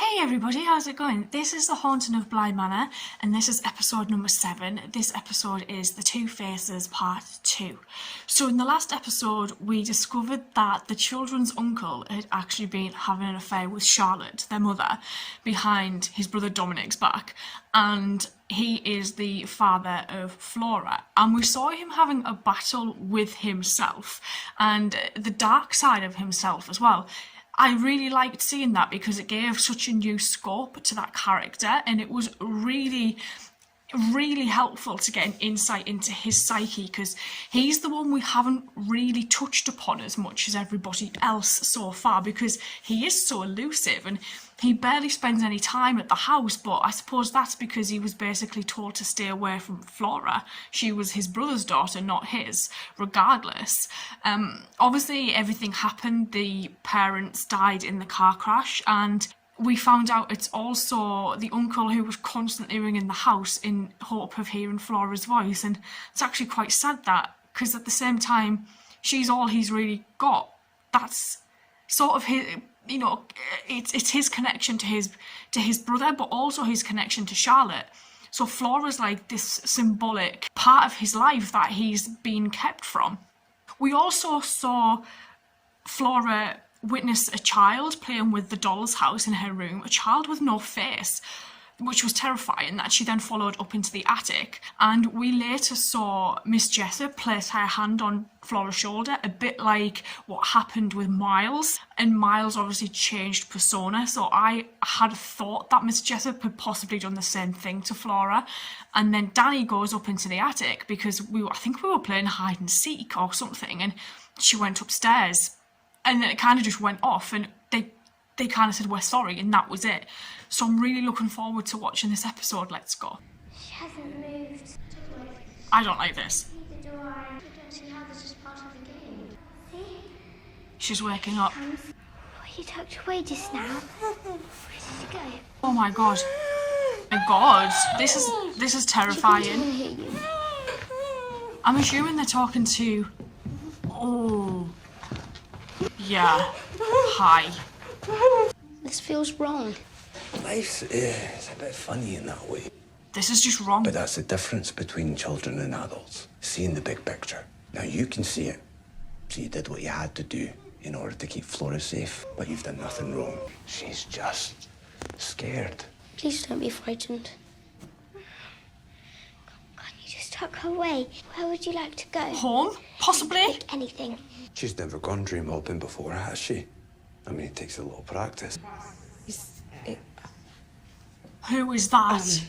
Hey everybody, how's it going? This is the Haunting of Bly Manor, and this is episode number 7. This episode is The Two Faces Part 2. So in the last episode, we discovered that the children's uncle had actually been having an affair with Charlotte, their mother, behind his brother Dominic's back, and he is the father of Flora. And we saw him having a battle with himself, and the dark side of himself as well. I really liked seeing that because it gave such a new scope to that character, and it was really helpful to get an insight into his psyche, because he's the one we haven't really touched upon as much as everybody else so far, because he is so elusive and he barely spends any time at the house. But I suppose that's because he was basically told to stay away from Flora. She was his brother's daughter, not his, regardless. Obviously everything happened. The parents died in the car crash, and we found out it's also the uncle who was constantly ringing the house in hope of hearing Flora's voice. And it's actually quite sad that, because at the same time, she's all he's really got. That's sort of his, you know, it's his connection to his brother, but also his connection to Charlotte. So Flora's like this symbolic part of his life that he's been kept from. We also saw Flora witness a child playing with the doll's house in her room, a child with no face, which was terrifying, that she then followed up into the attic. And we later saw Miss Jessup place her hand on Flora's shoulder, a bit like what happened with Miles. And Miles obviously changed persona, so I had thought that Miss Jessup had possibly done the same thing to Flora. And then Danny goes up into the attic because I think we were playing hide and seek or something, and she went upstairs. And then it kind of just went off, and they kind of said, "We're sorry," and that was it. So I'm really looking forward to watching this episode. Let's go. She hasn't moved. I don't like this. Neither do I. I don't see how this is part of the game. See? She's waking up. Oh, you tucked away just now. Where did you go? Oh my god. My god. This is terrifying. She can hear you. I'm assuming they're talking to... Oh. Yeah. Hi. This feels wrong. Life's it's a bit funny in that way. This is just wrong. But that's the difference between children and adults. Seeing the big picture. Now you can see it. So you did what you had to do in order to keep Flora safe, but you've done nothing wrong. She's just scared. Please don't be frightened. Can't you just tuck her away? Where would you like to go? Home? Possibly? Pick anything. She's never gone dream hopping before, has she? I mean, it takes a little practice. Who is that?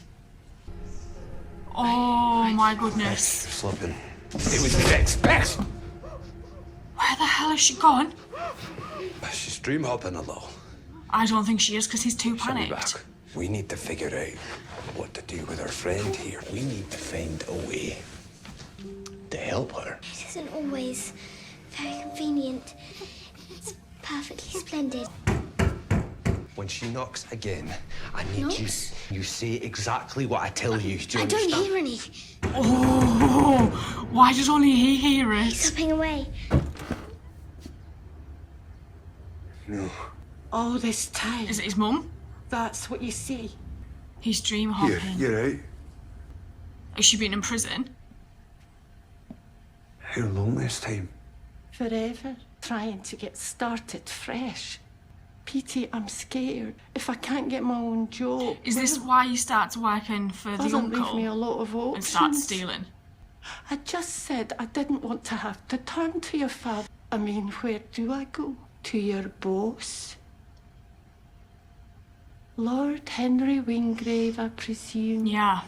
Oh my goodness. You're slipping. It was the expect. Where the hell has she gone? She's dream hopping a little. I don't think she is, because he's too She'll be panicked. back. We need to figure out what to do with our friend here. We need to find a way to help her. It isn't always very convenient. It's perfectly splendid. When she knocks again, I need Knocks? you say exactly what I tell you. Do you I don't understand? hear any. Oh, why does only he hear it? Slipping away. No. All this time. Is it his mum? That's what you see. He's dream hopping. You're out. Has she been in prison? How long this time? Forever trying to get started fresh. Petey, I'm scared. If I can't get my own job. Is this why you start working for the doesn't leave me a uncle lot of options. and start stealing? I just said I didn't want to have to turn to your father. I mean, where do I go? To your boss? Lord Henry Wingrave, I presume. Yeah,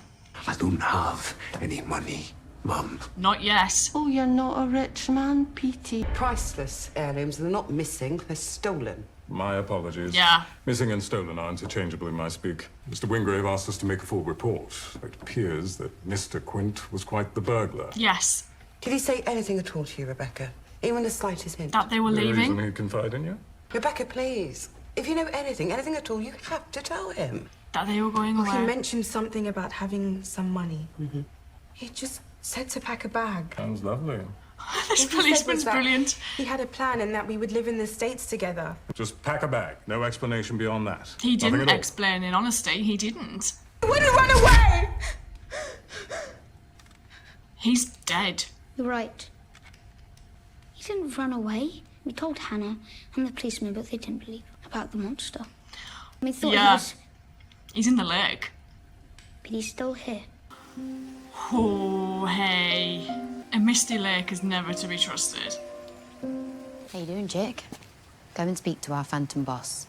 I don't have any money, Mum. not yet. Oh, you're not a rich man, Petey. Priceless heirlooms. They're not missing, they're stolen. My apologies. Yeah. Missing and stolen are interchangeable in my speak. Mr. Wingrave asked us to make a full report. It appears that Mr. Quint was quite the burglar. Yes, Did he say anything at all to you, Rebecca? Even the slightest hint? that they were The reason leaving, he'd confide in you? Rebecca, please. If you know anything at all, you have to tell him. that they were going He away. mentioned something about having some money. Mm-hmm. He just said to pack a bag. Sounds lovely. This All he said was policeman's that brilliant. He had a plan and that we would live in the States together. Just pack a bag. No explanation beyond that. He Nothing didn't at all. explain, in honesty, he didn't. He wouldn't run away! He's dead. You're right. He didn't run away. We told Hannah and the policeman, but they didn't believe about the monster. We thought he Yeah. was... He's in the lake. But he's still here. Oh, hey. A misty lake is never to be trusted. How you doing, Jake? Go and speak to our phantom boss.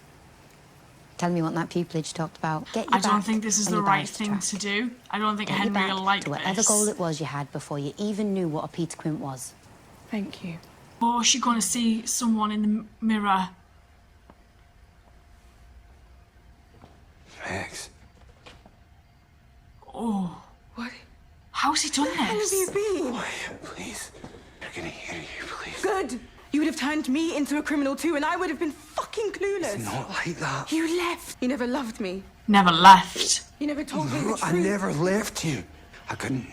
Tell me what that pupillage talked about. Get you I don't back think this is on the your right barrister thing track. to do. I don't think Get you Henry back will like to whatever this. goal it was you had before you even knew what a Peter Quint was. Thank you. Or is she going to see someone in the mirror? Max, Oh, What? how's he done Where have this? you been? quiet, please. They're gonna hear you, please. Good. You would have turned me into a criminal too, and I would have been fucking clueless. It's not like that. You left. You never loved me. Never left. You never told me the No, truth. I never left you. I couldn't.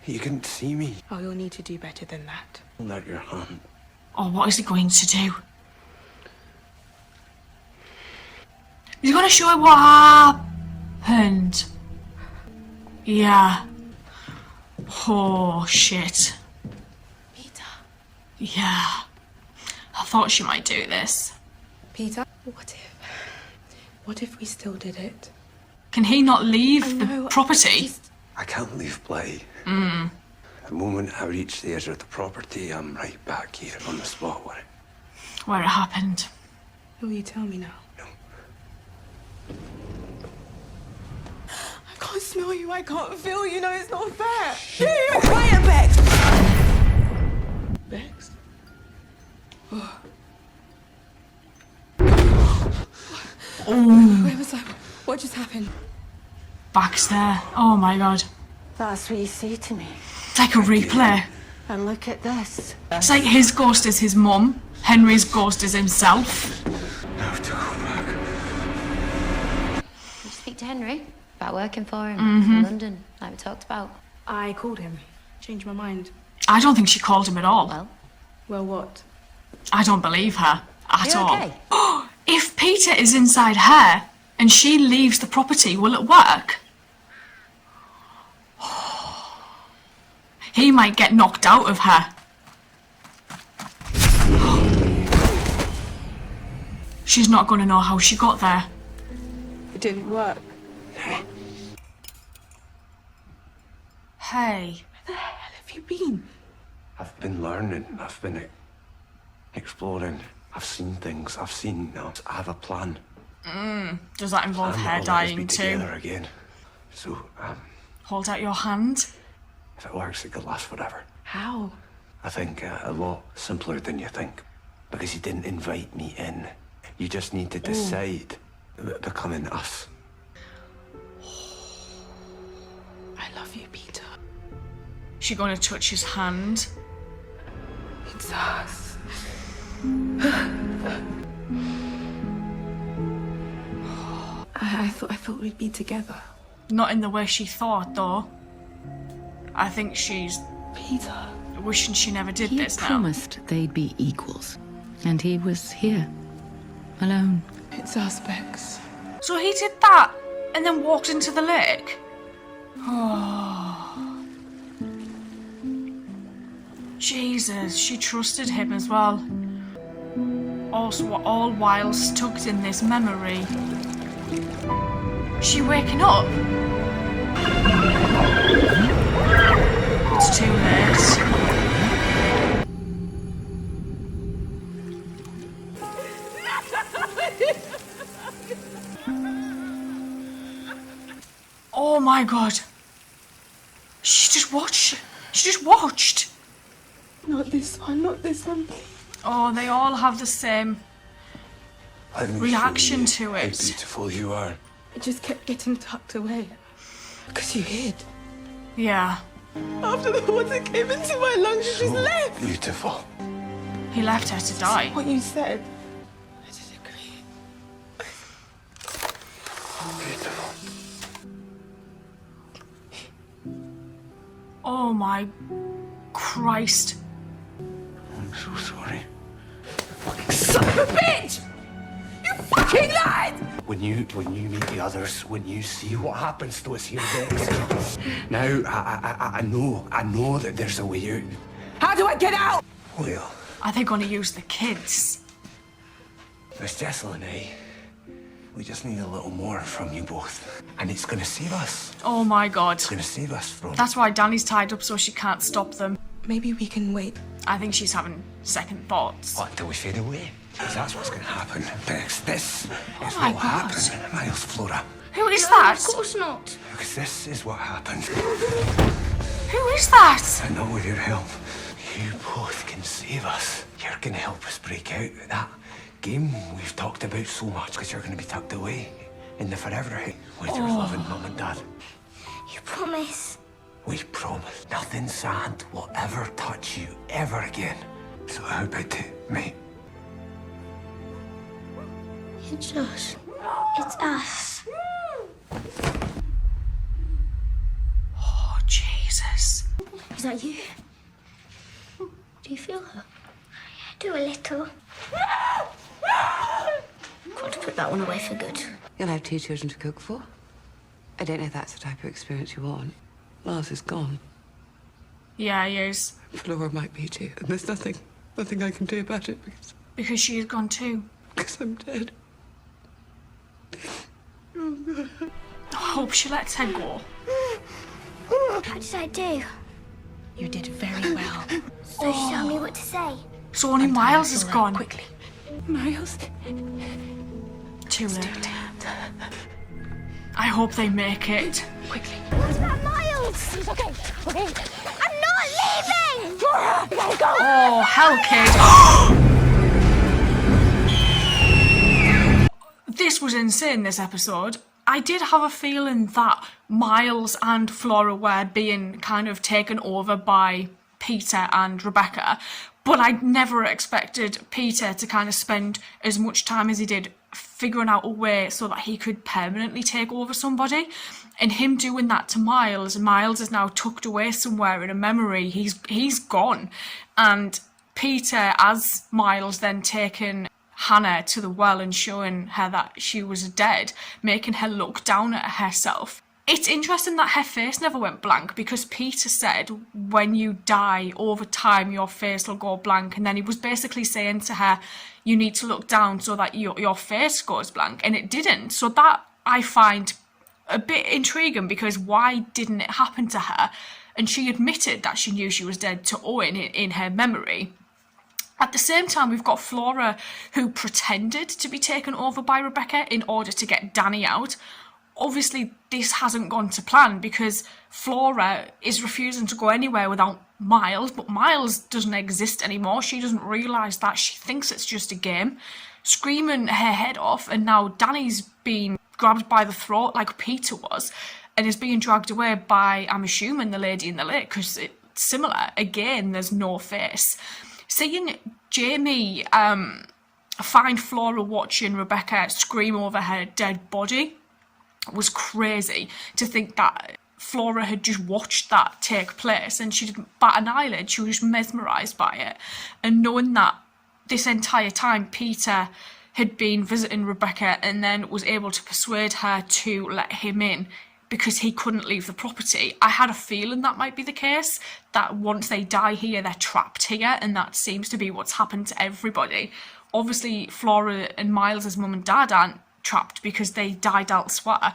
You couldn't see me. Oh, you'll need to do better than that. Hold out your hand. Oh, what is he going to do? He's going to show her what happened. Yeah. Oh, shit. Peter. Yeah. I thought she might do this. Peter. What if we still did it? Can he not leave I the know, property? I can't leave Bly. The moment I reach the edge of the property, I'm right back here on the spot Where it happened. Will you tell me now? No. I can't smell you. I can't feel you. No, it's not fair. Yeah, quiet, Bex. Bex. Where was I? What just happened? Baxter. Oh my god. That's what you say to me. It's like a replay. And look at this. It's like his ghost is his mum. Henry's ghost is himself. Now to go back. Did you speak to Henry about working for him in London, like we talked about? I called him. Changed my mind. I don't think she called him at all. Well, Well, what? I don't believe her at you're all. okay. If Peter is inside her and she leaves the property, will it work? He might get knocked out of her. She's not going to know how she got there. It didn't work. Hey, Where the hell have you been? I've been learning. I've been exploring. I've seen things. I have a plan. does that involve her And I'll let us be dying too? together again. So, Hold out your hand. if it works, it could last forever. How? I think a lot simpler than you think. Because you didn't invite me in. You just need to decide about becoming us. I love you, Peter. She's going to touch his hand. It's us. I thought we'd be together. Not in the way she thought, though. I think she's Peter. wishing she never did He this now. promised they'd be equals. And he was here, alone. It's us, Bex. So he did that and then walked into the lake? Oh. Jesus, she trusted him as well. Also, all while stuck in this memory. She waking up? It's too late. Oh my god. She just watched. She just watched. Not this one, not this one, please. Oh, they all have the same. Let me Reaction show you to how it. beautiful you are. It just kept getting tucked away. Because you hid. Yeah. After the water came into my lungs, you just So left. beautiful. He left her to die. What you said. I disagree. Beautiful. Oh Oh my Christ. I'm so sorry. Son of a bitch! You fucking lied! When you meet the others, when you see what happens to us here, Dex. Now, I know that there's a way out. How do I get out? Well, Are they going to use the kids? Miss Jessel and I, we just need a little more from you both. And it's gonna save us. Oh my God. It's gonna save us from... That's why Danny's tied up so she can't stop them. Maybe we can wait. I think she's having second thoughts. Until we fade away. Because that's what's gonna happen. Dex, this is my what will God. happen. Miles, Flora. Who is No, that? of course not. Because this is what happens. Who is that? And not with your help. You both can save us. You're gonna help us break out of that game we've talked about so much, because you're gonna be tucked away in the forever home with your loving mum and dad. You promise? We promise nothing sad will ever touch you ever again. So how about it, mate? It's us. It's us. Oh, Jesus. Is that you? Do you feel her? I do a little. Got to put that one away for good. You'll have 2 children to cook for. I don't know if that's the type of experience you want. Lars is gone. Yeah, he is. Flora might be too, and there's nothing I can do about it Because she is gone too. because I'm dead. I hope she lets her go. How did I do? You did very well. So show me what to say. So only Miles is Flora, gone. Quickly. Miles. Too late. I hope they make it. Quickly. What about Miles? He's okay. Okay. I'm not leaving! Flora, we gotta go. Oh, hell, kid. This was insane, this episode. I did have a feeling that Miles and Flora were being kind of taken over by Peter and Rebecca, but I never expected Peter to kind of spend as much time as he did figuring out a way so that he could permanently take over somebody. And him doing that to Miles is now tucked away somewhere in a memory. He's gone. And Peter, as Miles, then taking Hannah to the well and showing her that she was dead, making her look down at herself. It's interesting that her face never went blank, because Peter said when you die, over time your face will go blank, and then he was basically saying to her, you need to look down so that your face goes blank, and it didn't. So that I find a bit intriguing, because why didn't it happen to her? And she admitted that she knew she was dead to Owen in her memory. At the same time, we've got Flora, who pretended to be taken over by Rebecca in order to get Danny out. Obviously, this hasn't gone to plan, because Flora is refusing to go anywhere without Miles, but Miles doesn't exist anymore. She doesn't realise that. She thinks it's just a game, screaming her head off, and now Danny's been grabbed by the throat like Peter was, and is being dragged away by, I'm assuming, the lady in the lake, because it's similar. Again, there's no face. Seeing Jamie find Flora watching Rebecca scream over her dead body was crazy. To think that Flora had just watched that take place and she didn't bat an eyelid, she was just mesmerised by it. And knowing that this entire time Peter had been visiting Rebecca and then was able to persuade her to let him in because he couldn't leave the property, I had a feeling that might be the case, that once they die here they're trapped here, and that seems to be what's happened to everybody. Obviously Flora and Miles' mum and dad aren't trapped because they died elsewhere.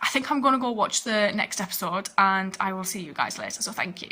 I think I'm going to go watch the next episode, and I will see you guys later, so thank you.